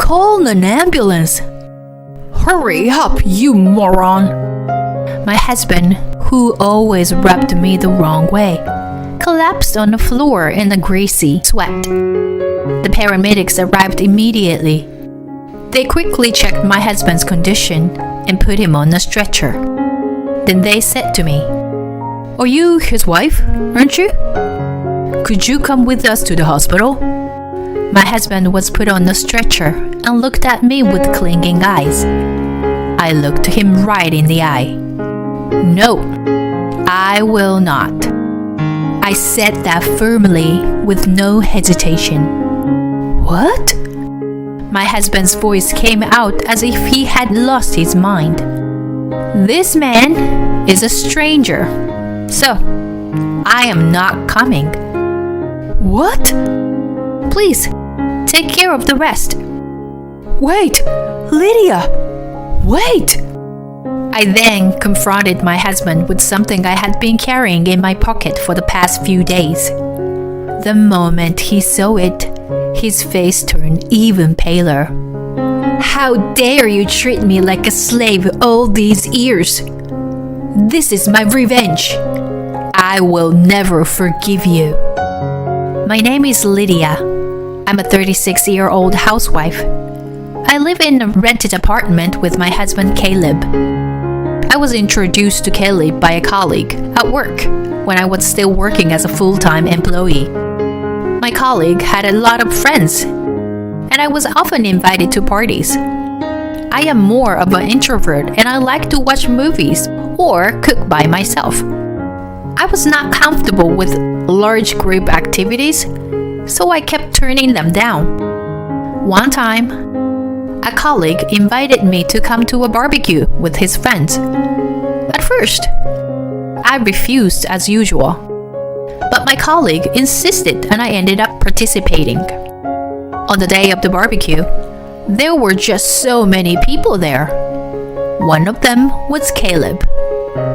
Call an ambulance. Hurry up, you moron. My husband, who always rubbed me the wrong way, collapsed on the floor in a greasy sweat. The paramedics arrived immediately. They quickly checked my husband's condition and put him on a stretcher. Then they said to me, "Are you his wife, aren't you? Could you come with us to the hospital?" My husband was put on the stretcher and looked at me with clinging eyes. I looked him right in the eye. "No, I will not." I said that firmly with no hesitation. "What?" My husband's voice came out as if he had lost his mind. "This man is a stranger, so I am not coming." "What?" "Please, take care of the rest." "Wait, Lydia, wait!" I then confronted my husband with something I had been carrying in my pocket for the past few days. The moment he saw it, his face turned even paler. "How dare you treat me like a slave all these years? This is my revenge. I will never forgive you." My name is Lydia. I'm a 36-year-old housewife. I live in a rented apartment with my husband Caleb. I was introduced to Caleb by a colleague at work when I was still working as a full-time employee. My colleague had a lot of friends, and I was often invited to parties. I am more of an introvert, and I like to watch movies or cook by myself. I was not comfortable with large group activities, so I kept turning them down. One time, a colleague invited me to come to a barbecue with his friends. At first, I refused as usual, but my colleague insisted and I ended up participating. On the day of the barbecue, there were just so many people there. One of them was Caleb,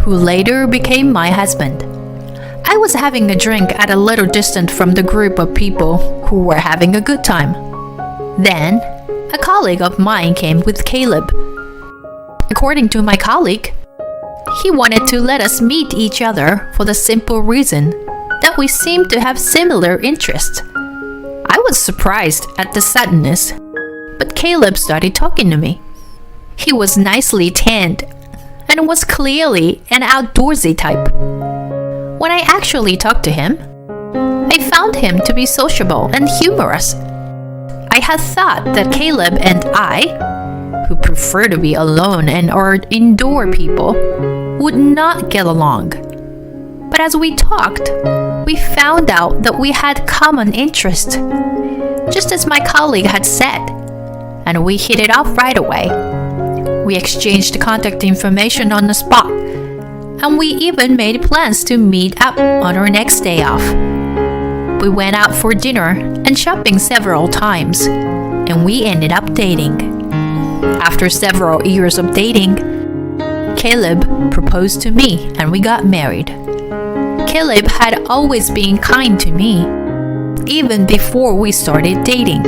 who later became my husband. I was having a drink at a little distance from the group of people who were having a good time. Then, a colleague of mine came with Caleb. According to my colleague, he wanted to let us meet each other for the simple reason that we seemed to have similar interests. I was surprised at the suddenness, but Caleb started talking to me. He was nicely tanned and was clearly an outdoorsy type. When I actually talked to him, I found him to be sociable and humorous. I had thought that Caleb and I, who prefer to be alone and are indoor people, would not get along. But as we talked, we found out that we had common interests, just as my colleague had said, and we hit it off right away. We exchanged contact information on the spot, and we even made plans to meet up on our next day off. We went out for dinner and shopping several times, and we ended up dating. After several years of dating, Caleb proposed to me and we got married. Caleb had always been kind to me, even before we started dating.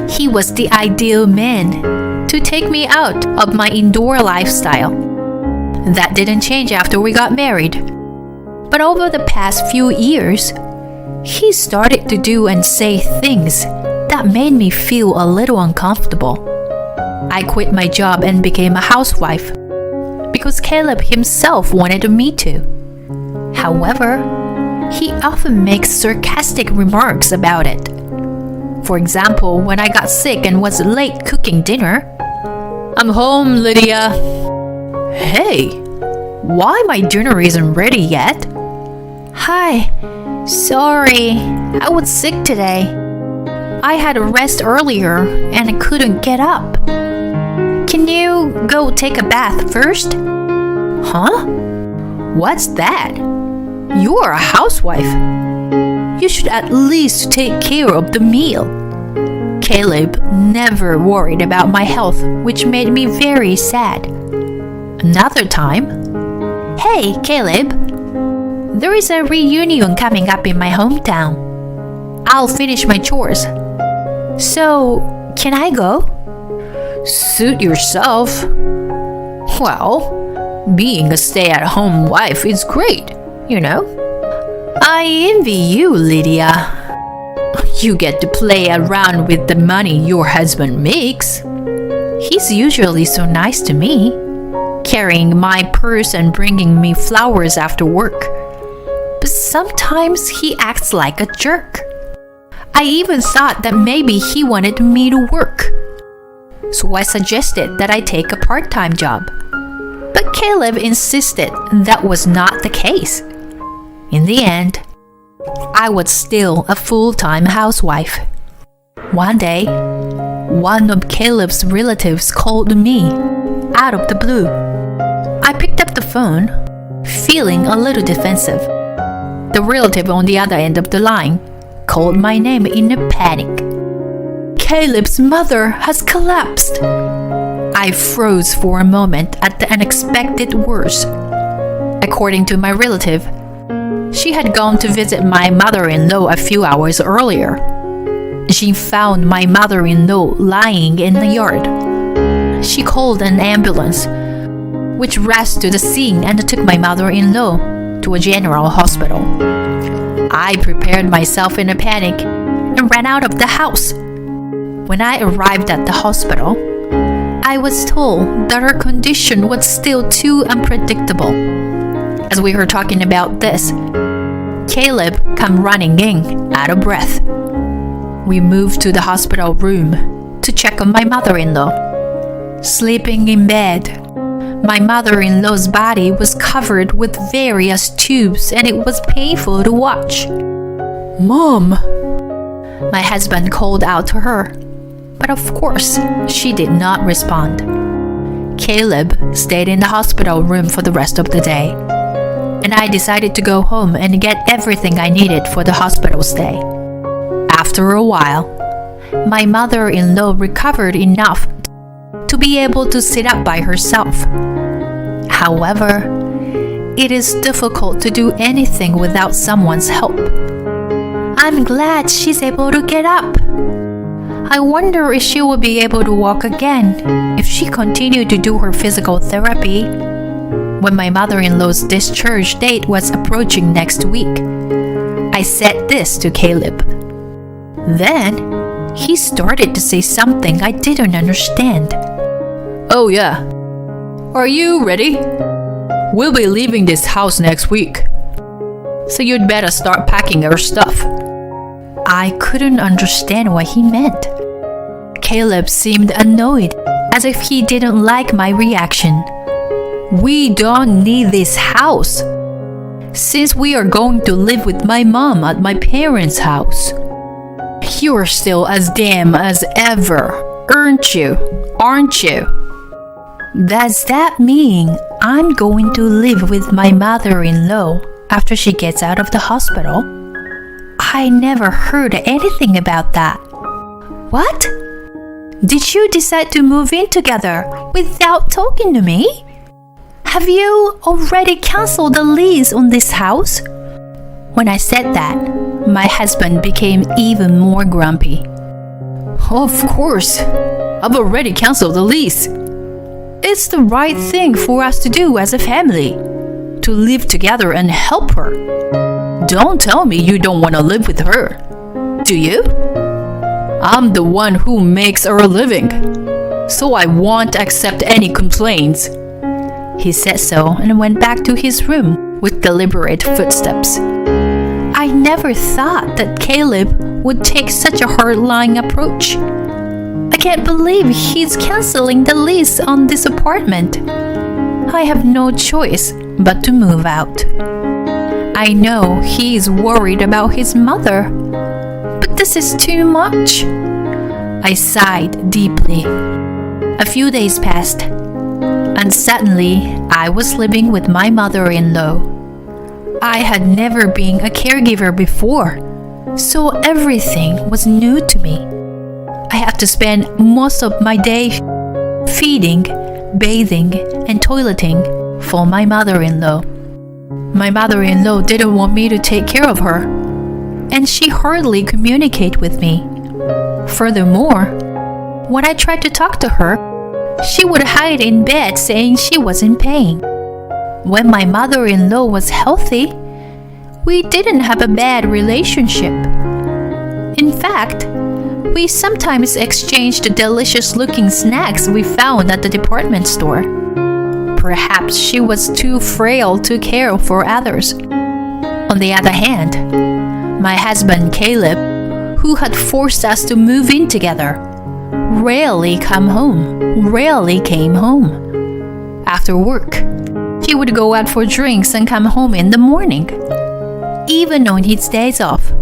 He was the ideal man to take me out of my indoor lifestyle. That didn't change after we got married. But over the past few years, he started to do and say things that made me feel a little uncomfortable. I quit my job and became a housewife because Caleb himself wanted me to. However, he often makes sarcastic remarks about it. For example, when I got sick and was late cooking dinner, "I'm home, Lydia." "Hey, why my dinner isn't ready yet?" "Hi, sorry, I was sick today. I had a rest earlier and I couldn't get up. Can you go take a bath first?" "Huh? What's that? You are a housewife. You should at least take care of the meal." Caleb never worried about my health, which made me very sad. Another time, "Hey, Caleb, there is a reunion coming up in my hometown. I'll finish my chores. So, Can I go? Suit yourself. Well, being a stay-at-home wife is great, you know. I envy you, Lydia. You get to play around with the money your husband makes. He's usually so nice to me, carrying my purse and bringing me flowers after work. But sometimes he acts like a jerk. I even thought that maybe he wanted me to work. So I suggested that I take a part-time job. But Caleb insisted that was not the case. In the end, I was still a full-time housewife. One day, one of Caleb's relatives called me out of the blue. I picked up the phone, feeling a little defensive. The relative on the other end of the line called my name in a panic. Caleb's mother has collapsed. I froze for a moment at the unexpected words. According to my relative, she had gone to visit my mother-in-law a few hours earlier. She found my mother-in-law lying in the yard. She called an ambulance, which rushed to the scene and took my mother-in-law to a general hospital. I prepared myself in a panic and ran out of the house. When I arrived at the hospital, I was told that her condition was still too unpredictable. As we were talking about this, Caleb came running in, out of breath. We moved to the hospital room to check on my mother-in-law. Sleeping in bed, my mother-in-law's body was covered with various tubes and it was painful to watch. "Mom!" My husband called out to her, but of course, she did not respond. Caleb stayed in the hospital room for the rest of the day, and I decided to go home and get everything I needed for the hospital stay. After a while, my mother-in-law recovered enough to be able to sit up by herself. However, it is difficult to do anything without someone's help. I'm glad she's able to get up. I wonder if she will be able to walk again if she continued to do her physical therapy. When my mother-in-law's discharge date was approaching next week, I said this to Caleb. Then, he started to say something I didn't understand. "Oh yeah. Are you ready? We'll be leaving this house next week, so you'd better start packing our stuff." I couldn't understand what he meant. Caleb seemed annoyed, as if he didn't like my reaction. "We don't need this house, since we are going to live with my mom at my parents' house. You're still as damn as ever, aren't you? Does that mean I'm going to live with my mother-in-law after she gets out of the hospital? I never heard anything about that. What? Did you decide to move in together without talking to me? Have you already canceled the lease on this house? When I said that, my husband became even more grumpy. "Of course, I've already canceled the lease. It's the right thing for us to do as a family, to live together and help her. Don't tell me you don't want to live with her, do you? I'm the one who makes our living, so I won't accept any complaints." He said so and went back to his room with deliberate footsteps. I never thought that Caleb would take such a hard-line approach. I can't believe he's canceling the lease on this apartment. I have no choice but to move out. I know he's worried about his mother, but this is too much. I sighed deeply. A few days passed, and suddenly I was living with my mother-in-law. I had never been a caregiver before, so everything was new to me. I had to spend most of my day feeding, bathing, and toileting for my mother-in-law. My mother-in-law didn't want me to take care of her, and she hardly communicated with me. Furthermore, When I tried to talk to her, she would hide in bed saying she was in pain. When my mother-in-law was healthy, we didn't have a bad relationship. In fact, we sometimes exchanged the delicious-looking snacks we found at the department store. Perhaps she was too frail to care for others. On the other hand, my husband Caleb, who had forced us to move in together, rarely came home. After work, he would go out for drinks and come home in the morning. Even on his days off,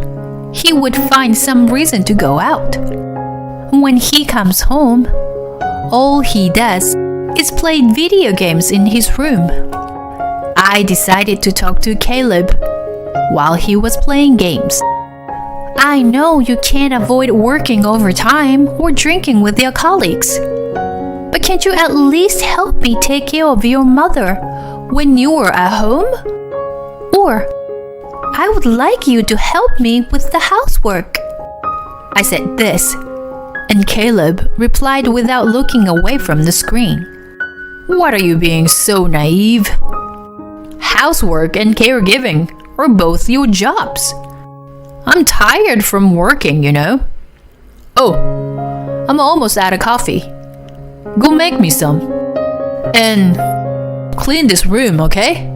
he would find some reason to go out. When he comes home, all he does is play video games in his room. I decided to talk to Caleb while he was playing games. I know you can't avoid working overtime or drinking with your colleagues, but can't you at least help me take care of your mother when you are at home? Or I would like you to help me with the housework. I said this, and Caleb replied without looking away from the screen. What are you being so naive? Housework and caregiving are both your jobs. I'm tired from working, you know. Oh, I'm almost out of coffee. Go make me some. And clean this room, okay?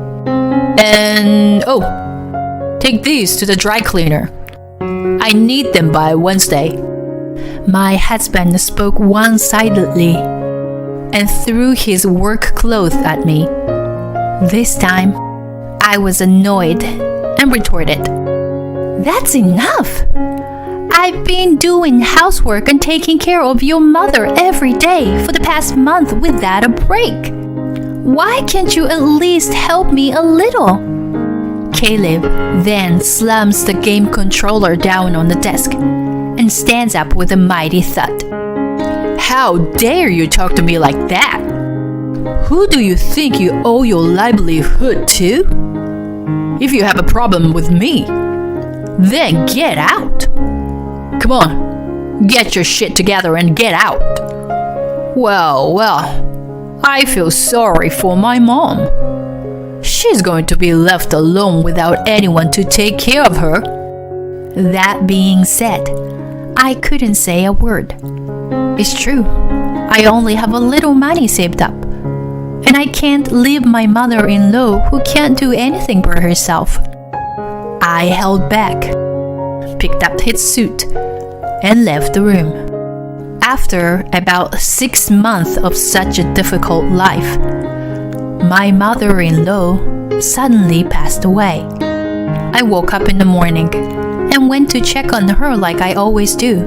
And take these to the dry cleaner. I need them by Wednesday. My husband spoke one-sidedly and threw his work clothes at me. This time, I was annoyed and retorted, "That's enough! I've been doing housework and taking care of your mother every day for the past month without a break. Why can't you at least help me a little?" Caleb then slams the game controller down on the desk and stands up with a mighty thud. How dare you talk to me like that? Who do you think you owe your livelihood to? If you have a problem with me, then get out. Come on, get your shit together and get out. Well, I feel sorry for my mom. She's going to be left alone without anyone to take care of her. That being said, I couldn't say a word. It's true, I only have a little money saved up, and I can't leave my mother-in-law who can't do anything for herself. I held back, picked up his suit, and left the room. After about 6 months of such a difficult life, my mother-in-law suddenly passed away. I woke up in the morning and went to check on her like I always do.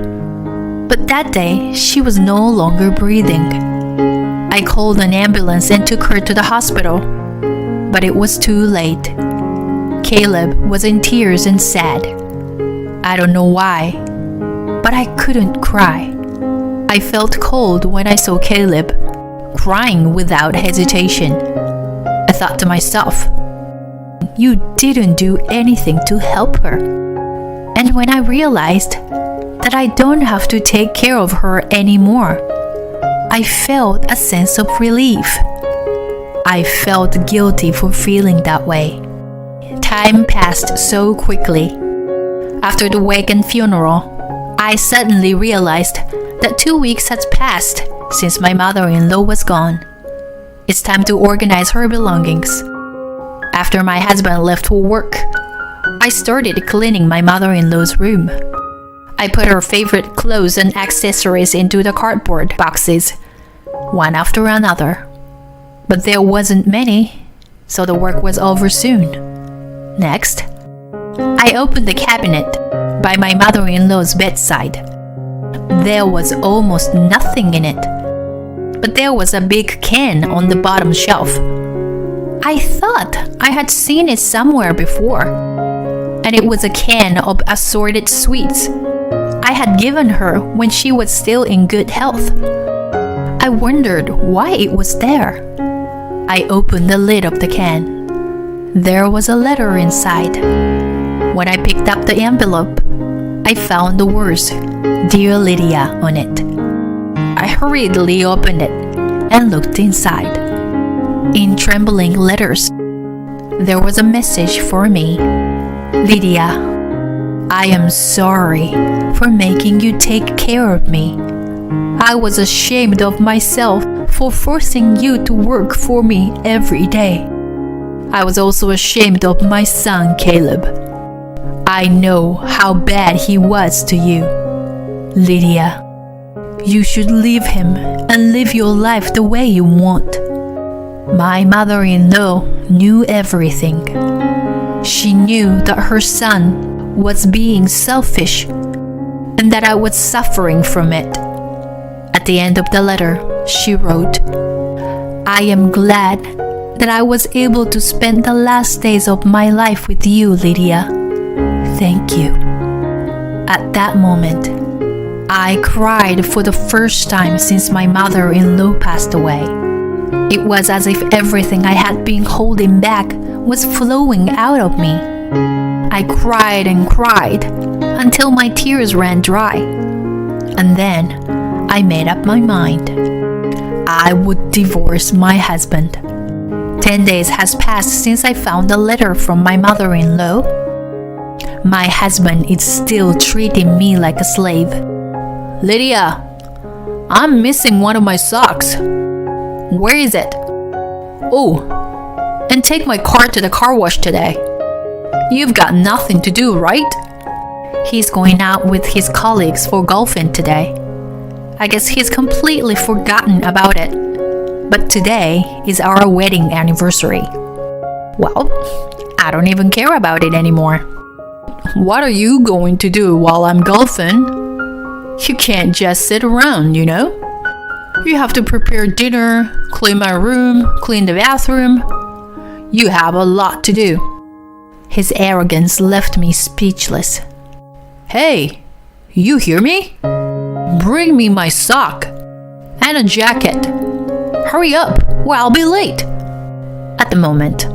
But that day, she was no longer breathing. I called an ambulance and took her to the hospital, but it was too late. Caleb was in tears and sad. I don't know why, but I couldn't cry. I felt cold when I saw Caleb, crying without hesitation. I thought to myself, you didn't do anything to help her. And when I realized that I don't have to take care of her anymore, I felt a sense of relief. I felt guilty for feeling that way. Time passed so quickly. After the wake and funeral, I suddenly realized that 2 weeks had passed since my mother-in-law was gone. It's time to organize her belongings. After my husband left for work, I started cleaning my mother-in-law's room. I put her favorite clothes and accessories into the cardboard boxes, one after another. But there wasn't many, so the work was over soon. Next, I opened the cabinet by my mother-in-law's bedside. There was almost nothing in it, but there was a big can on the bottom shelf. I thought I had seen it somewhere before, and it was a can of assorted sweets I had given her when she was still in good health. I wondered why it was there. I opened the lid of the can. There was a letter inside. When I picked up the envelope, I found the words, "Dear Lydia," on it. hurriedly opened it and looked inside. In trembling letters, there was a message for me. Lydia, I am sorry for making you take care of me. I was ashamed of myself for forcing you to work for me every day. I was also ashamed of my son, Caleb. I know how bad he was to you. Lydia, you should leave him and live your life the way you want. My mother-in-law knew everything. She knew that her son was being selfish and that I was suffering from it. At the end of the letter, she wrote, I am glad that I was able to spend the last days of my life with you, Lydia. Thank you. At that moment, I cried for the first time since my mother-in-law passed away. It was as if everything I had been holding back was flowing out of me. I cried and cried until my tears ran dry. And then I made up my mind. I would divorce my husband. 10 days has passed since I found a letter from my mother-in-law. My husband is still treating me like a slave. Lydia, I'm missing one of my socks. Where is it? Oh, and take my car to the car wash today. You've got nothing to do, right? He's going out with his colleagues for golfing today. I guess he's completely forgotten about it. But today is our wedding anniversary. Well, I don't even care about it anymore. What are you going to do while I'm golfing? You can't just sit around, you know? You have to prepare dinner, clean my room, clean the bathroom. You have a lot to do. His arrogance left me speechless. Hey, you hear me? Bring me my sock and a jacket. Hurry up, or I'll be late. At the moment,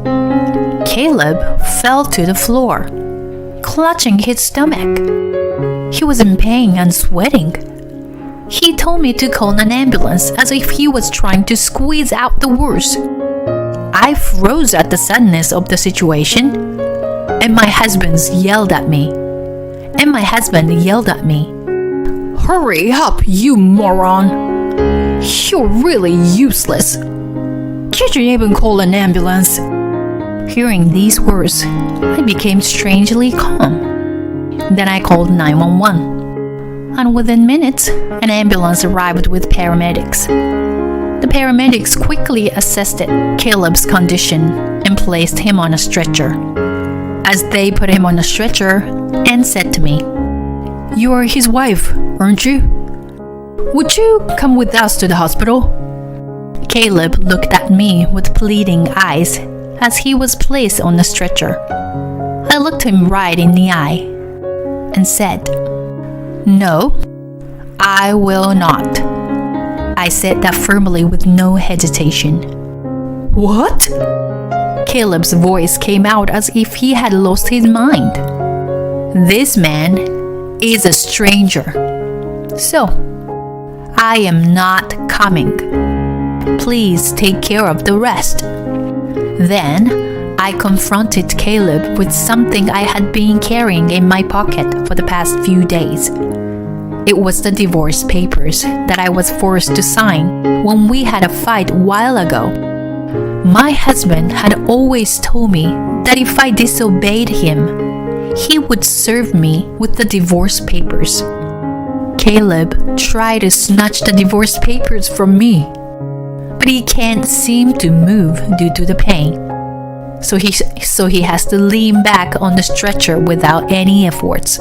Caleb fell to the floor, clutching his stomach. He was in pain and sweating. He told me to call an ambulance as if he was trying to squeeze out the words. I froze at the suddenness of the situation, and my husband yelled at me. Hurry up, you moron! You're really useless. Can't you even call an ambulance? Hearing these words, I became strangely calm. Then I called 911. And within minutes, an ambulance arrived with paramedics. The paramedics quickly assessed Caleb's condition and placed him on a stretcher. As they put him on a stretcher and said to me, You are his wife, aren't you? Would you come with us to the hospital? Caleb looked at me with pleading eyes as he was placed on the stretcher. I looked him right in the eye and said, No, I will not. I said that firmly with no hesitation. What? Caleb's voice came out as if he had lost his mind. This man is a stranger. So, I am not coming. Please take care of the rest. Then, I confronted Caleb with something I had been carrying in my pocket for the past few days. It was the divorce papers that I was forced to sign when we had a fight a while ago. My husband had always told me that if I disobeyed him, he would serve me with the divorce papers. Caleb tried to snatch the divorce papers from me, but he can't seem to move due to the pain. So he has to lean back on the stretcher without any efforts.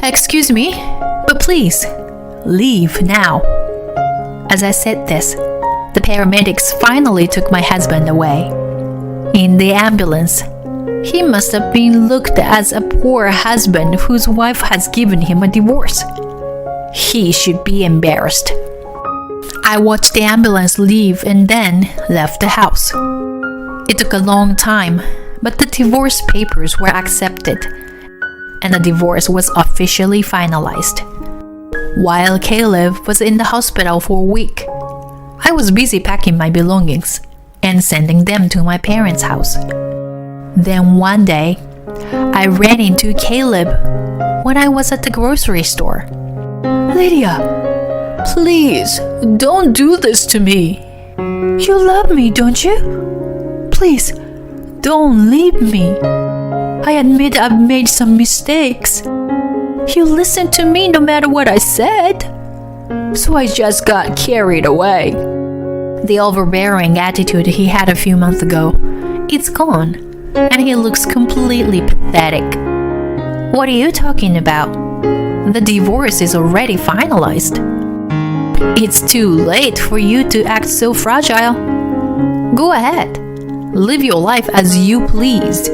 Excuse me, but please, leave now. As I said this, the paramedics finally took my husband away. In the ambulance, he must have been looked as a poor husband whose wife has given him a divorce. He should be embarrassed. I watched the ambulance leave and then left the house. It took a long time, but the divorce papers were accepted, and the divorce was officially finalized. While Caleb was in the hospital for a week, I was busy packing my belongings and sending them to my parents' house. Then one day, I ran into Caleb when I was at the grocery store. Lydia, please don't do this to me. You love me, don't you? Please, don't leave me. I admit I've made some mistakes. You listened to me no matter what I said. So I just got carried away. The overbearing attitude he had a few months ago, it's gone, and he looks completely pathetic. What are you talking about? The divorce is already finalized. It's too late for you to act so fragile. Go ahead, live your life as you pleased.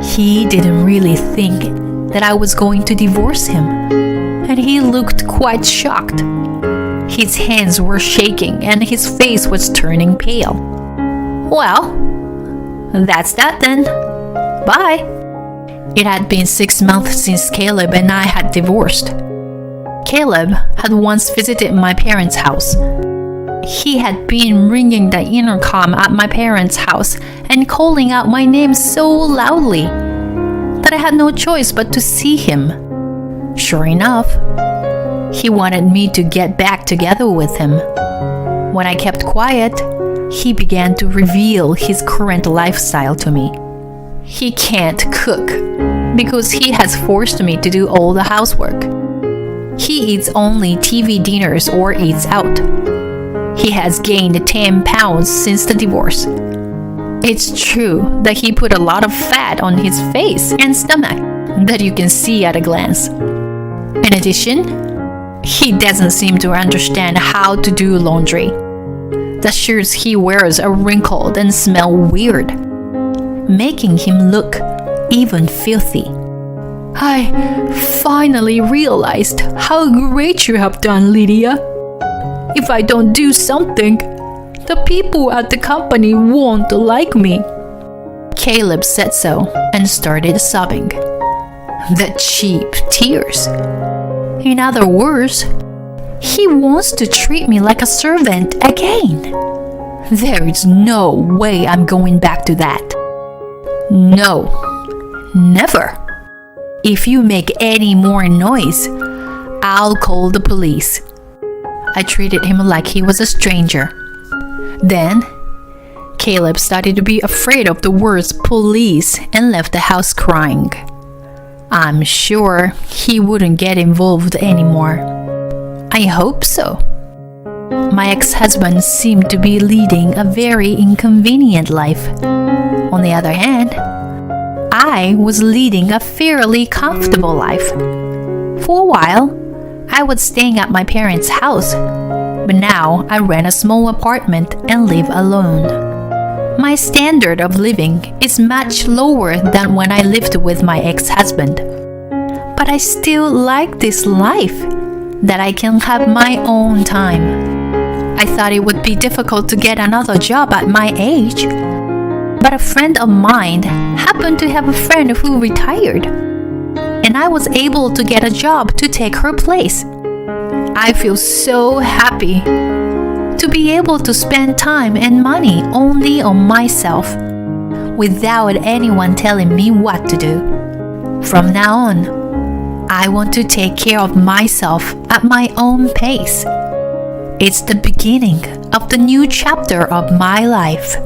He didn't really think that I was going to divorce him, and he looked quite shocked. His hands were shaking and his face was turning pale. Well, that's that then. Bye. It had been 6 months since Caleb and I had divorced. Caleb had once visited my parents' house. He had been ringing the intercom at my parents' house and calling out my name so loudly that I had no choice but to see him. Sure enough, he wanted me to get back together with him. When I kept quiet, he began to reveal his current lifestyle to me. He can't cook because he has forced me to do all the housework. He eats only TV dinners or eats out. He has gained 10 pounds since the divorce. It's true that he put a lot of fat on his face and stomach that you can see at a glance. In addition, he doesn't seem to understand how to do laundry. The shirts he wears are wrinkled and smell weird, making him look even filthy. I finally realized how great you have done, Lydia. If I don't do something, the people at the company won't like me. Caleb said so and started sobbing. The cheap tears. In other words, he wants to treat me like a servant again. There is no way I'm going back to that. No, never. If you make any more noise, I'll call the police. I treated him like he was a stranger. Then, Caleb started to be afraid of the words police and left the house crying. I'm sure he wouldn't get involved anymore. I hope so. My ex-husband seemed to be leading a very inconvenient life. On the other hand, I was leading a fairly comfortable life. For a while, I was staying at my parents' house, but now I rent a small apartment and live alone. My standard of living is much lower than when I lived with my ex-husband. But I still like this life, that I can have my own time. I thought it would be difficult to get another job at my age, but a friend of mine happened to have a friend who retired, and I was able to get a job to take her place. I feel so happy to be able to spend time and money only on myself, without anyone telling me what to do. From now on, I want to take care of myself at my own pace. It's the beginning of the new chapter of my life.